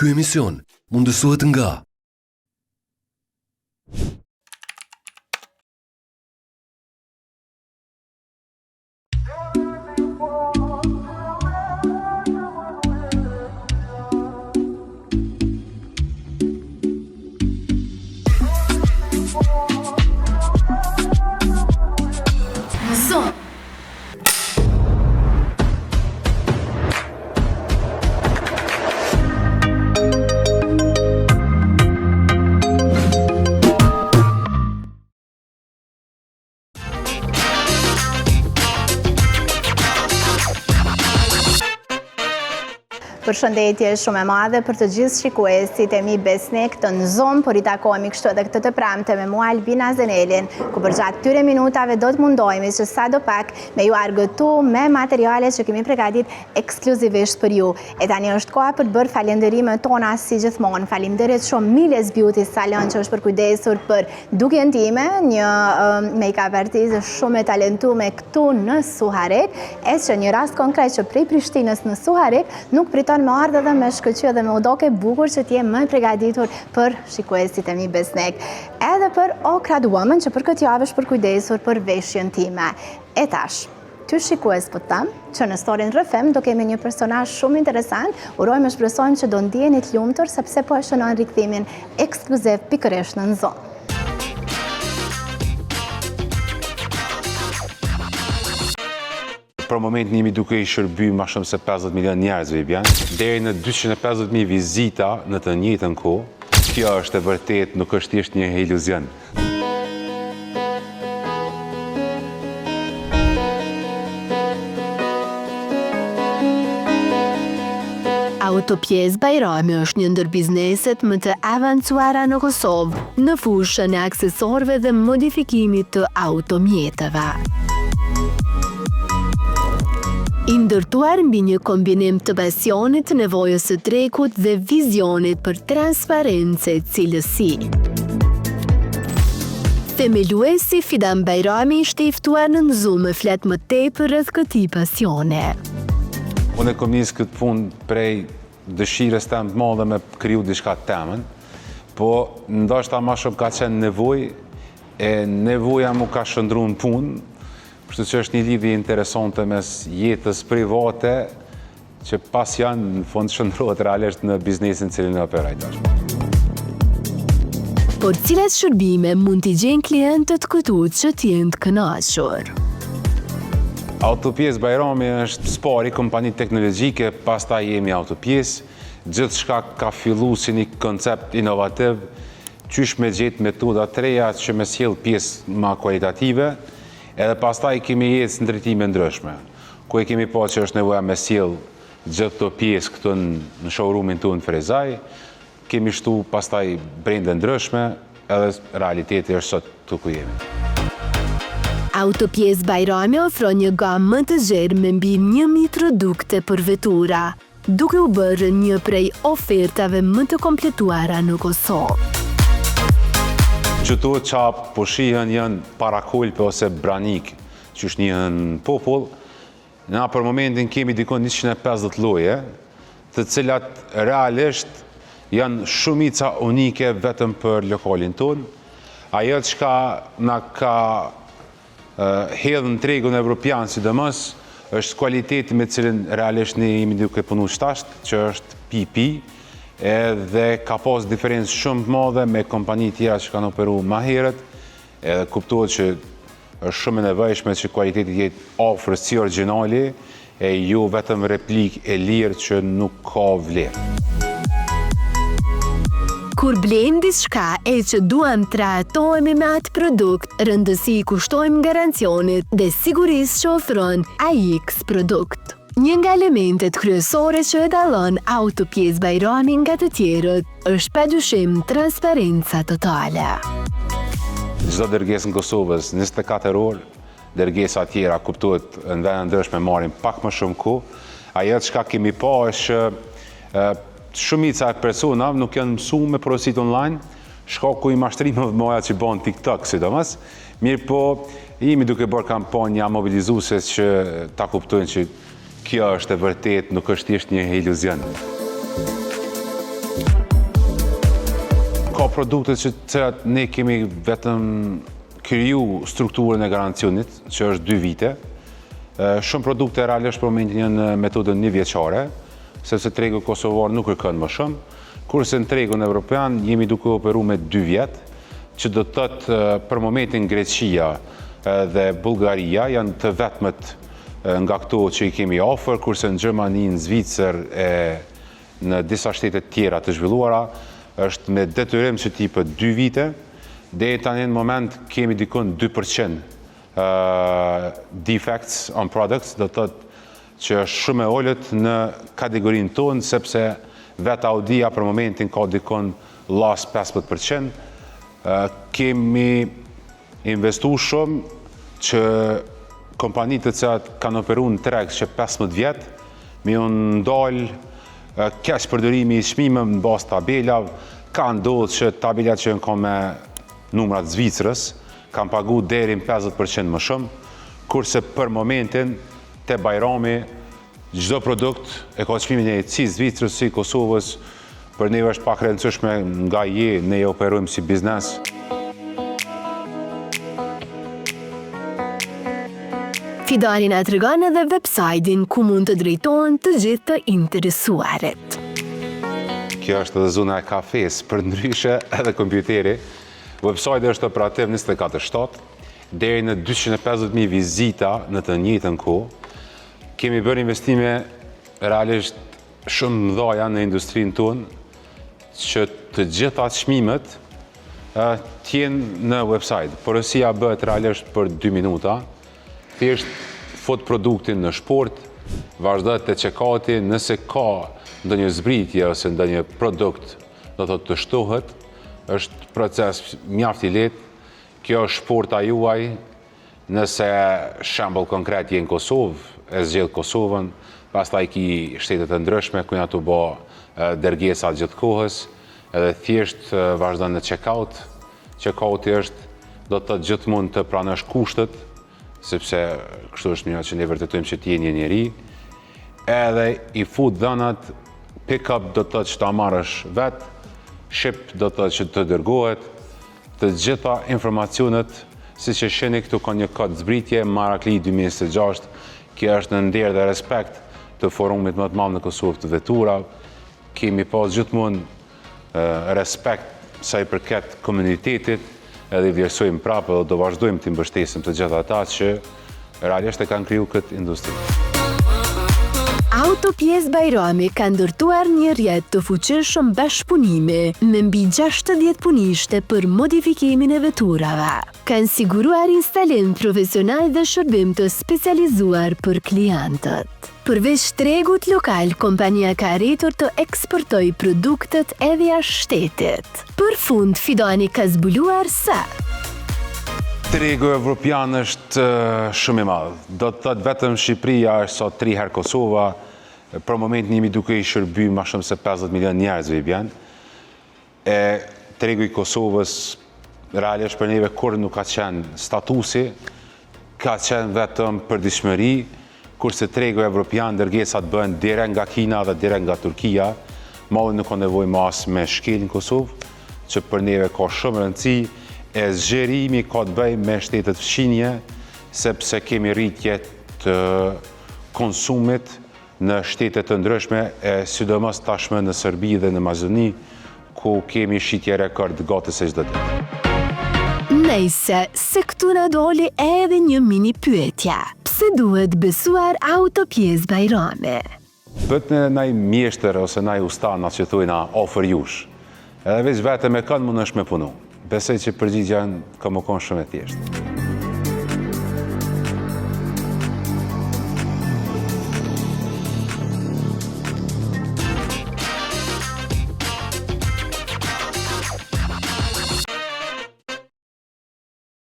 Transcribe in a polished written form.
Ky emision mundësohet nga Përshëndetje shumë e madhe për të gjithë shikuesit e mi besnik të në zonë, por i takohemi kështu edhe këtë të pramte me mua Albina Zenelin, ku për gjatë këtyre minutave do të mundohemi që sa do pak me ju argëtu me materiale që kemi pregadit ekskluzivisht për ju. E tani është koha për të bërë falenderimet tona si gjithmonë. Faleminderit shumë Miles Beauty Salon që është përkujdesur për dukjen time, një make-up artist shumë e talentuar këtu në Suharek, e që një rast konkret që prej Prishtinës në Suharek nuk priton me ardhe dhe me shkëqy dhe me udoke bukur që t'je më pregaditur për shikuesit e mi besnik. Edhe për Okrat Woman që për këtë javë është përkujdesur për veshjen time. E tash, ty shikues për tam, që në storin rëfem do kemi një personazh shumë interesant, urojmë shpresojmë që do ndjeni të lumtur sepse po e shënon rikthimin ekskluziv pikërisht në zonë. Për momentin jemi duke i shërby ma shumë se 50 milion njerëzve i bjanë, deri në 250.000 vizita në të njëjtën kohë. Kjo është e vërtet, nuk është thjesht një iluzion. Autopjes Bajrami është një ndër bizneset më të avancuara në Kosovë në fushën e aksesorëve dhe modifikimit të automjeteve. I ndërtuar mbi një kombinim të pasionit, nevojës së trekut dhe vizionit për transparencë e cilësi. Themeluesi Fidan Bajrami ishte i ftuar në Zoom me flet më tepër rreth këtij pasione. Unë e kom nisë këtë punë prej dëshirës tëmë të madhe me kriju diçka temën, po ndoshta ma shumë ka qenë nevojë, e nevoja mu ka shëndru në punë, kështu që është një lidhje interesante mes jetës private, që pas janë në fund shëndrohet realisht në biznesin cilin e operoj tashmë. Por cilat shërbime mund t'i gjenë klientët këtu që t'jenë të kënaqur? Autopjes Bajrami është spari, kompani teknologjike, pastaj jemi Autopjes. Gjithçka ka fillu si një koncept inovativ, qysh me gjetë metoda të reja që me sjell pjesë ma kualitative, edhe pastaj kemi jetë në drejtime ndryshme, ku e kemi pa që është nevoja me sjell gjithë të pjesë këtu në showroomin tu në Frezaj, kemi shtu pastaj brende ndryshme, edhe realiteti është sot tu ku jemi. Autopjes Bajrami ofron një gamë më të gjerë me mbi 1000 produkte për vetura, duke u bërë një prej ofertave më të kompletuara në Kosovë. Qëto qapë po shihen janë parakolpe ose branik, që është njën popull. Na për momentin kemi dikon 150 lloje, të cilat realisht janë shumica unike vetëm për lokalin tonë. Ajo çka na ka hedhë në tregun evropian sidomos, është kualiteti me cilin realisht ne jemi duke punu shtasht, që është PP, edhe ka pas diferencë shumë të madhe me kompani tjera që kanë operu ma herët, edhe kuptohet që është shumë e nevojshme që kualiteti jetë afër si origjinali, e jo vetëm replik e lirë që nuk ka vlerë. Kur blejmë diçka e që duam trajtohemi me atë produkt, rëndësi kushtojmë garancionit dhe sigurisë që ofron AX produkt. Një nga elementet kryesore që e dallon Autopjes Bajrami nga të tjerët është padyshim transparenca totale. Çdo dërgesë në Kosovës 24 orë, dërgesa tjera kuptohet në vende ndryshme marrin pak më shumë kohë. Ajo çka kemi pa është shumica e personave nuk janë mësuar me porosit online, shkaku i mashtrimeve mëdha që bën TikTok sidomos. Mirë po, jemi duke bërë kampanja mobilizuese që ta kuptojnë që kjo është e vërtet, nuk është thjesht një iluzion. Ka produkte që cilat ne kemi vetëm kriju strukturën e garancionit, që është 2 vite. Shumë produkte realisht për momentin janë metodën 1 vjeçare, sepse tregu kosovar nuk kërkon më shumë, kurse në tregun evropian jemi duke operu me 2 vjet, që do të thotë për momentin Greqia dhe Bullgaria janë të vetmet nga këto që i kemi ofër, kurse në Gjermani, në Zvicër e në disa shtetet tjera të zhvilluara, është me detyrim që ti për 2 vite, dhe tani në moment kemi dikon 2% defects on products, do të thotë që është shumë e ullët në kategorinë tonë, sepse vetë Audia për momentin ka dikon las 15%. Kemi investu shumë që kompanitë të cilat kanë operu në treg që 15 vjetë, mi unë ndalë keq përdorimi i çmimeve në bazë tabelav, ka ndodhur që tabelat që kanë me numrat Zvicrës kanë pagu deri në 50% më shumë, kurse për momentin te Bajrami çdo produkt e ka çmimin e si Zvicrës si Kosovës, për ne është pak rëndësishme nga ne operojmë si biznes. Fidani na tregon edhe website-in ku mund të drejtohen të gjithë të interesuarit. Kjo është edhe zona e kafes, për ndryshe edhe kompjuteri. Website është operativ 24/7, deri në 250.000 vizita në të njëjtën kohë. Kemi bërë investime realisht shumë mëdha në industrinë tonë, që të gjitha çmimet t'jenë në website. Porosia bëhet realisht për 2 minuta. Thjesht fut produktin në shport, vazhdoj te check-outi, nëse ka ndonjë zbritje ose ndonjë produkt do të shtohet, është proces mjaft i lehtë. Kjo është shporta juaj, nëse shembull konkret je në Kosovë, e zgjedh Kosovën, pastaj ki shtetet e ndryshme ku janë të bë dërgesa gjatë kohës, edhe thjesht vazhdon në check-out. Check-outi është do të thotë gjithmonë të pranosh kushtet, sepse kështu është mënyra që ne vërtetojmë që ti je një njeri, edhe i fut dhënat, pick-up do të thotë që ta marrësh vetë, ship do të thotë që të dërgohet, të gjitha informacionet, siç e shihni këtu ka një kod zbritje, Marakli 2026, kjo është në nder dhe respekt të forumit më të madh në Kosovë të vetura. Kemi pas gjithmonë respekt sa i përket komunitetit, edhe i vlerësojmë prapë dhe do vazhdojmë të mbështesim të gjitha ata që realisht e kanë kriju këtë industri. Autopjesë Bajrami ka ndërtuar një rrjet të fuqishëm bashkëpunimi me mbi 60 punishte për modifikimin e veturave. Kanë siguruar instalim profesional dhe shërbim të specializuar për klientët. Përveç tregut lokal, kompania ka arritur të eksportoj produktet edhe jashtë shtetit. Për fund, Fidani ka zbuluar se Tregu evropian është shumë i madh. Do të thotë vetëm Shqipëria është sot 3 herë Kosova, për momentin jemi duke i shërby më shumë se 50 milion njerëzve i bjen. Tregu i Kosovës realisht për neve kur nuk ka qenë statusi, ka qenë vetëm përditshmëri, kurse tregu evropian dërgesat bëhen direkt nga Kina dhe direkt nga Turkia, malli nuk ka nevojë më as me shkel në Kosovë, që për neve ka shumë rëndësi, e zgjerimi ka të bëjë me shtetet fqinje, sepse kemi rritje të konsumit në shtetet të ndryshme, sidomos tashmë në Serbi dhe në Maqedoni, ku kemi shitje rekord gati se çdo ditë. Nëse se këtu na doli edhe një mini pyetje. Pse duhet besuar Autopjesë Bajrami? Bët në naj mjeshtër ose naj ustana që thujna ofër jush, edhe veç vete me kanë mund është me punu. Besoj që përgjigja ka më konë shumë e thjeshtë.